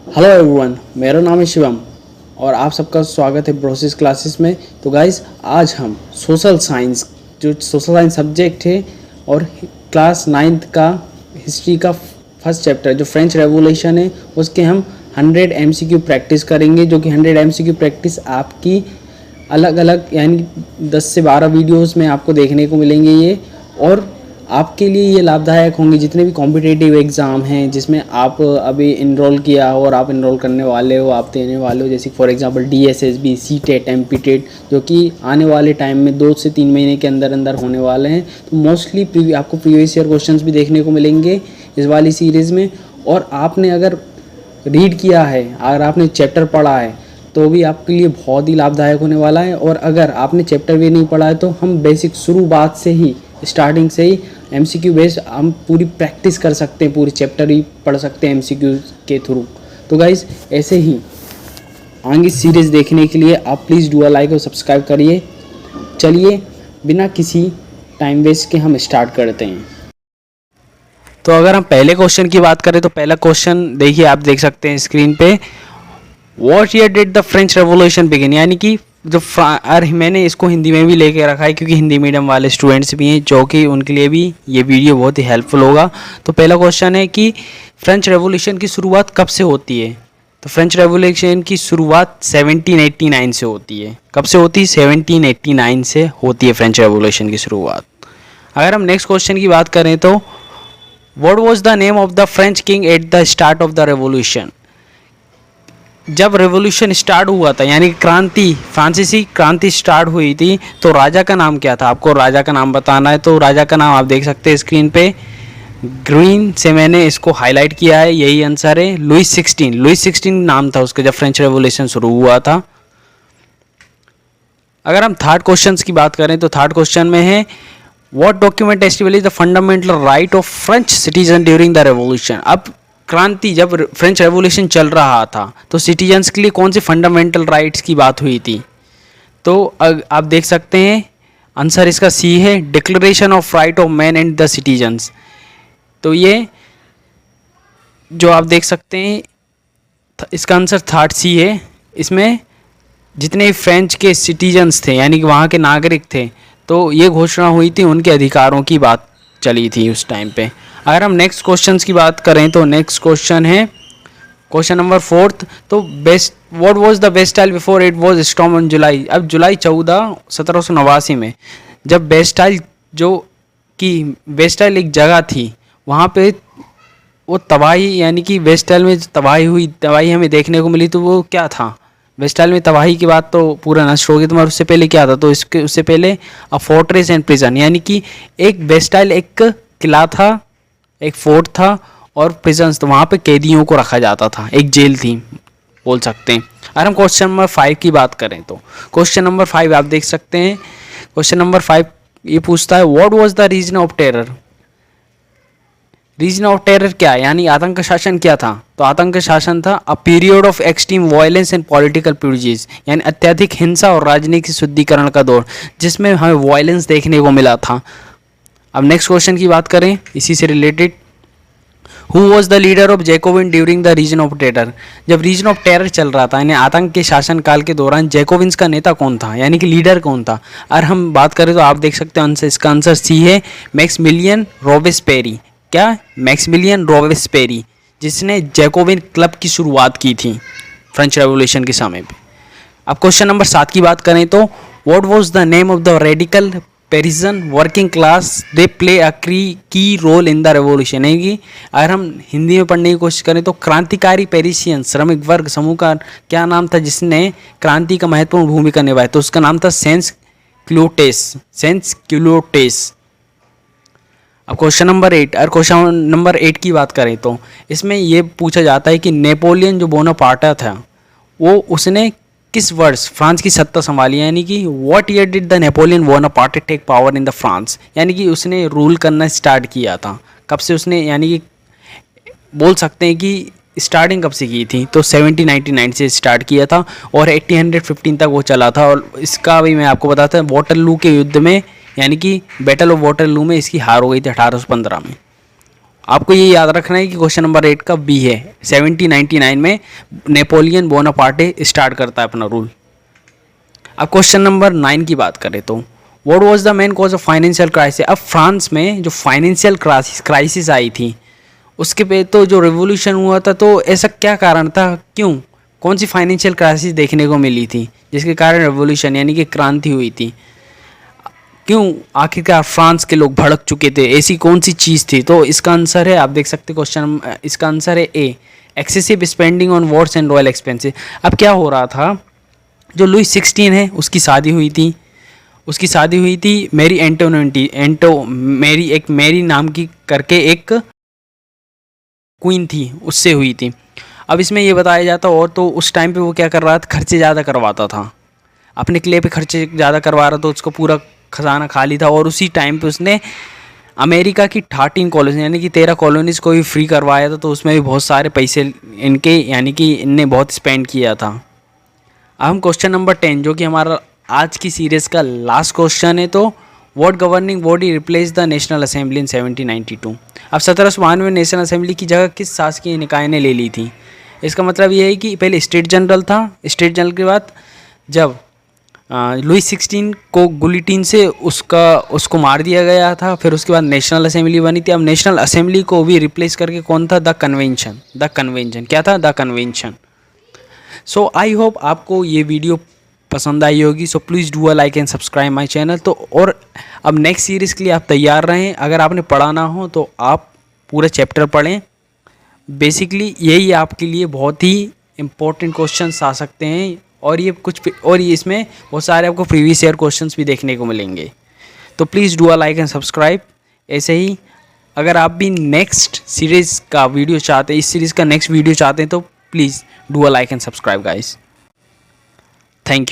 Hello everyone, मेरा नाम है शिवम और आप सबका स्वागत है ब्रोसिस क्लासेस में। तो गाइस, आज हम सोशल साइंस सब्जेक्ट है और क्लास 9th का हिस्ट्री का फर्स्ट चैप्टर जो फ्रेंच रेवोल्यूशन है उसके हम 100 MCQ प्रैक्टिस करेंगे, जो कि 100 MCQ प्रैक्टिस आपकी अलग अलग यानी 10 से 12 वीडियोस में आपको देखने को मिलेंगे ये, और आपके लिए ये लाभदायक होंगे जितने भी कॉम्पिटिटिव एग्ज़ाम हैं जिसमें आप अभी इनरोल किया हो और आप इनरोल करने वाले हो, आप देने वाले हो, जैसे for example DSSB, CTET, MPTET, जो कि आने वाले टाइम में 2 से 3 महीने के अंदर अंदर होने वाले हैं। तो मोस्टली आपको प्रीवियस ईयर क्वेश्चंस भी देखने को मिलेंगे इस वाली सीरीज़ में। और आपने अगर रीड किया है, अगर आपने चैप्टर पढ़ा है तो भी आपके लिए बहुत ही लाभदायक होने वाला है। और अगर आपने चैप्टर भी नहीं पढ़ा है तो हम बेसिक शुरुआत से ही, स्टार्टिंग से ही MCQ बेस्ड हम पूरी प्रैक्टिस कर सकते हैं, पूरी चैप्टर ही पढ़ सकते हैं MCQ के थ्रू। तो गाइस, ऐसे ही आगे सीरीज़ देखने के लिए आप प्लीज़ डू अ लाइक और सब्सक्राइब करिए। चलिए बिना किसी टाइम वेस्ट के हम स्टार्ट करते हैं। तो अगर हम पहले क्वेश्चन की बात करें तो पहला क्वेश्चन देखिए, आप देख सकते हैं स्क्रीन पे। What year did the French Revolution begin? यानी कि जो मैंने इसको हिंदी में भी लेके रखा है क्योंकि हिंदी मीडियम वाले स्टूडेंट्स भी हैं जो कि उनके लिए भी ये वीडियो बहुत ही हेल्पफुल होगा। तो पहला क्वेश्चन है कि फ्रेंच रेवोल्यूशन की शुरुआत कब से होती है? तो फ्रेंच रेवोल्यूशन की शुरुआत 1789 से होती है। कब से होती है? 1789 से होती है फ्रेंच रेवोल्यूशन की शुरुआत। अगर हम नेक्स्ट क्वेश्चन की बात करें तो what was the name of the French king at the start of the revolution? जब रेवोल्यूशन स्टार्ट हुआ था यानी क्रांति, फ्रांसीसी क्रांति स्टार्ट हुई थी, तो राजा का नाम क्या था? आपको राजा का नाम बताना है। तो राजा का नाम आप देख सकते हैं स्क्रीन पे, ग्रीन से मैंने इसको हाईलाइट किया है, यही आंसर है। लुइस 16 नाम था उसका जब फ्रेंच रेवोल्यूशन शुरू हुआ था। अगर हम थर्ड क्वेश्चन की बात करें तो थर्ड क्वेश्चन में है what document establish the fundamental right of French citizen during the revolution? अब क्रांति, जब फ्रेंच रेवोल्यूशन चल रहा था तो सिटीजन्स के लिए कौन सी फंडामेंटल राइट्स की बात हुई थी? तो आप देख सकते हैं आंसर इसका सी है, declaration of right of man and the citizens. तो ये जो आप देख सकते हैं इसका आंसर थर्ड सी है। इसमें जितने फ्रेंच के सिटीजन्स थे यानी कि वहाँ के नागरिक थे, तो ये घोषणा हुई थी, उनके अधिकारों की बात चली थी उस टाइम पे। अगर हम नेक्स्ट क्वेश्चन की बात करें तो नेक्स्ट क्वेश्चन है क्वेश्चन नंबर 4। तो best what was the Bastille before it was storm on July? अब जुलाई 14 1789 में जब बेस्टाइल, जो कि बेस्टाइल एक जगह थी, वहाँ पे वो तबाही यानी कि बेस्टाइल में तबाही हमें देखने को मिली। तो वो क्या था? वेस्टाइल में तबाही की बात तो पूरा नष्ट हो गई, तुम्हारा उससे पहले क्या था? तो उससे पहले अ फोर्ट्रेस एंड प्रिजन, यानी कि एक वेस्टाइल एक किला था, एक फोर्ट था, और प्रिजन्स, तो वहाँ पे कैदियों को रखा जाता था, एक जेल थी बोल सकते हैं। अगर हम क्वेश्चन नंबर 5 की बात करें तो क्वेश्चन नंबर 5 आप देख सकते हैं। क्वेश्चन नंबर 5 ये पूछता है what was the reason of terror? Reason of terror क्या, यानी आतंक शासन क्या था? तो आतंक शासन था a period of extreme violence and political purities, यानी अत्यधिक हिंसा और राजनीतिक शुद्धिकरण का दौर जिसमें हमें वायलेंस देखने को मिला था। अब नेक्स्ट क्वेश्चन की बात करें इसी से related, who was the leader of Jacobin during the reason of terror? जब रीजन ऑफ टेरर चल रहा था यानी आतंक के शासनकाल के दौरान जैकोबिन्स का नेता कौन था, यानी कि लीडर कौन था? अगर हम बात करें तो आप देख सकते हैं आंसर, इसका आंसर सी है, मैक्सिमिलियन रॉबेस्पेरी। क्या? मैक्सिमिलियन रॉबेस्पेरी, जिसने जैकोबिन क्लब की शुरुआत की थी फ्रेंच रेवोल्यूशन के समय पे। अब क्वेश्चन नंबर 7 की बात करें तो what was the name of the radical Parisian working class they play a key role in the revolution? है कि अगर हम हिंदी में पढ़ने की कोशिश करें तो क्रांतिकारी पेरिसियन श्रमिक वर्ग समूह का क्या नाम था जिसने क्रांति का महत्वपूर्ण भूमिका निभाई? तो उसका नाम था सेंस क्यूलोटेस। अब क्वेश्चन नंबर 8, और क्वेश्चन नंबर 8 की बात करें तो इसमें ये पूछा जाता है कि नेपोलियन जो बोनापार्ट था वो उसने किस वर्ष फ्रांस की सत्ता संभाली, यानी कि what year did the Napoleon Bonaparte take power in the France? यानी कि उसने रूल करना स्टार्ट किया था कब से उसने, यानी कि बोल सकते हैं कि स्टार्टिंग कब से की थी? तो 1799 से स्टार्ट किया था और 1815 तक वो चला था। और इसका भी मैं आपको बताता हूँ, वाटरलू के युद्ध में यानी कि बैटल ऑफ वाटरलू में इसकी हार हो गई थी 1815 में। आपको ये याद रखना है कि क्वेश्चन नंबर 8 का बी है। 1799 में नेपोलियन बोनापार्टे स्टार्ट करता है अपना रूल। अब क्वेश्चन नंबर 9 की बात करें तो what was the main cause of financial crisis. अब फ्रांस में जो फाइनेंशियल क्राइसिस आई थी उसके पे तो जो रिवॉल्यूशन हुआ था, तो ऐसा क्या कारण था, क्यों, कौन सी फाइनेंशियल क्राइसिस देखने को मिली थी जिसके कारण रिवॉल्यूशन यानी कि क्रांति हुई थी, क्यों आखिरकार फ्रांस के लोग भड़क चुके थे, ऐसी कौन सी चीज़ थी। तो इसका आंसर है, आप देख सकते क्वेश्चन, इसका आंसर है A, excessive spending on wars and royal expenses. अब क्या हो रहा था, जो लुई 16 है उसकी शादी हुई थी मैरी मैरी, एक मैरी नाम की करके एक क्वीन थी, उससे हुई थी। अब इसमें ये बताया जाता, और तो उस टाइम पे वो क्या कर रहा था, खर्चे ज़्यादा करवाता था, अपने किले पे खर्चे ज़्यादा करवा रहा था, तो उसको पूरा खजाना खाली था। और उसी टाइम पे उसने अमेरिका की 13 कॉलोनी यानी कि 13 कॉलोनीज़ को भी फ्री करवाया था, तो उसमें भी बहुत सारे पैसे इनके यानी कि इनने बहुत स्पेंड किया था। अब हम क्वेश्चन नंबर 10 जो कि हमारा आज की सीरीज़ का लास्ट क्वेश्चन है, तो what governing body replace the national assembly in 1792। अब 1792 में नेशनल असेंबली की जगह किस शासकीय निकाय ने ले ली थी। इसका मतलब ये है कि पहले स्टेट जनरल था, स्टेट जनरल के बाद जब लुई 16 को गुलिटीन से उसको मार दिया गया था, फिर उसके बाद नेशनल असेंबली बनी थी। अब नेशनल असेंबली को भी रिप्लेस करके कौन था, द कन्वेंशन क्या था, the convention. So I hope आपको ये वीडियो पसंद आई होगी। So please do a like and subscribe my channel. तो और अब नेक्स्ट सीरीज़ के लिए आप तैयार रहें। अगर आपने पढ़ा ना हो तो आप पूरा चैप्टर पढ़ें। बेसिकली यही आपके लिए बहुत ही इम्पोर्टेंट क्वेश्चंस आ सकते हैं, और ये इसमें बहुत सारे आपको प्रीवियस ईयर क्वेश्चंस भी देखने को मिलेंगे। तो please do a like and subscribe. ऐसे ही अगर आप भी नेक्स्ट सीरीज़ का वीडियो चाहते हैं, इस सीरीज़ का नेक्स्ट वीडियो चाहते हैं, तो please do a like and subscribe guys. Thank you.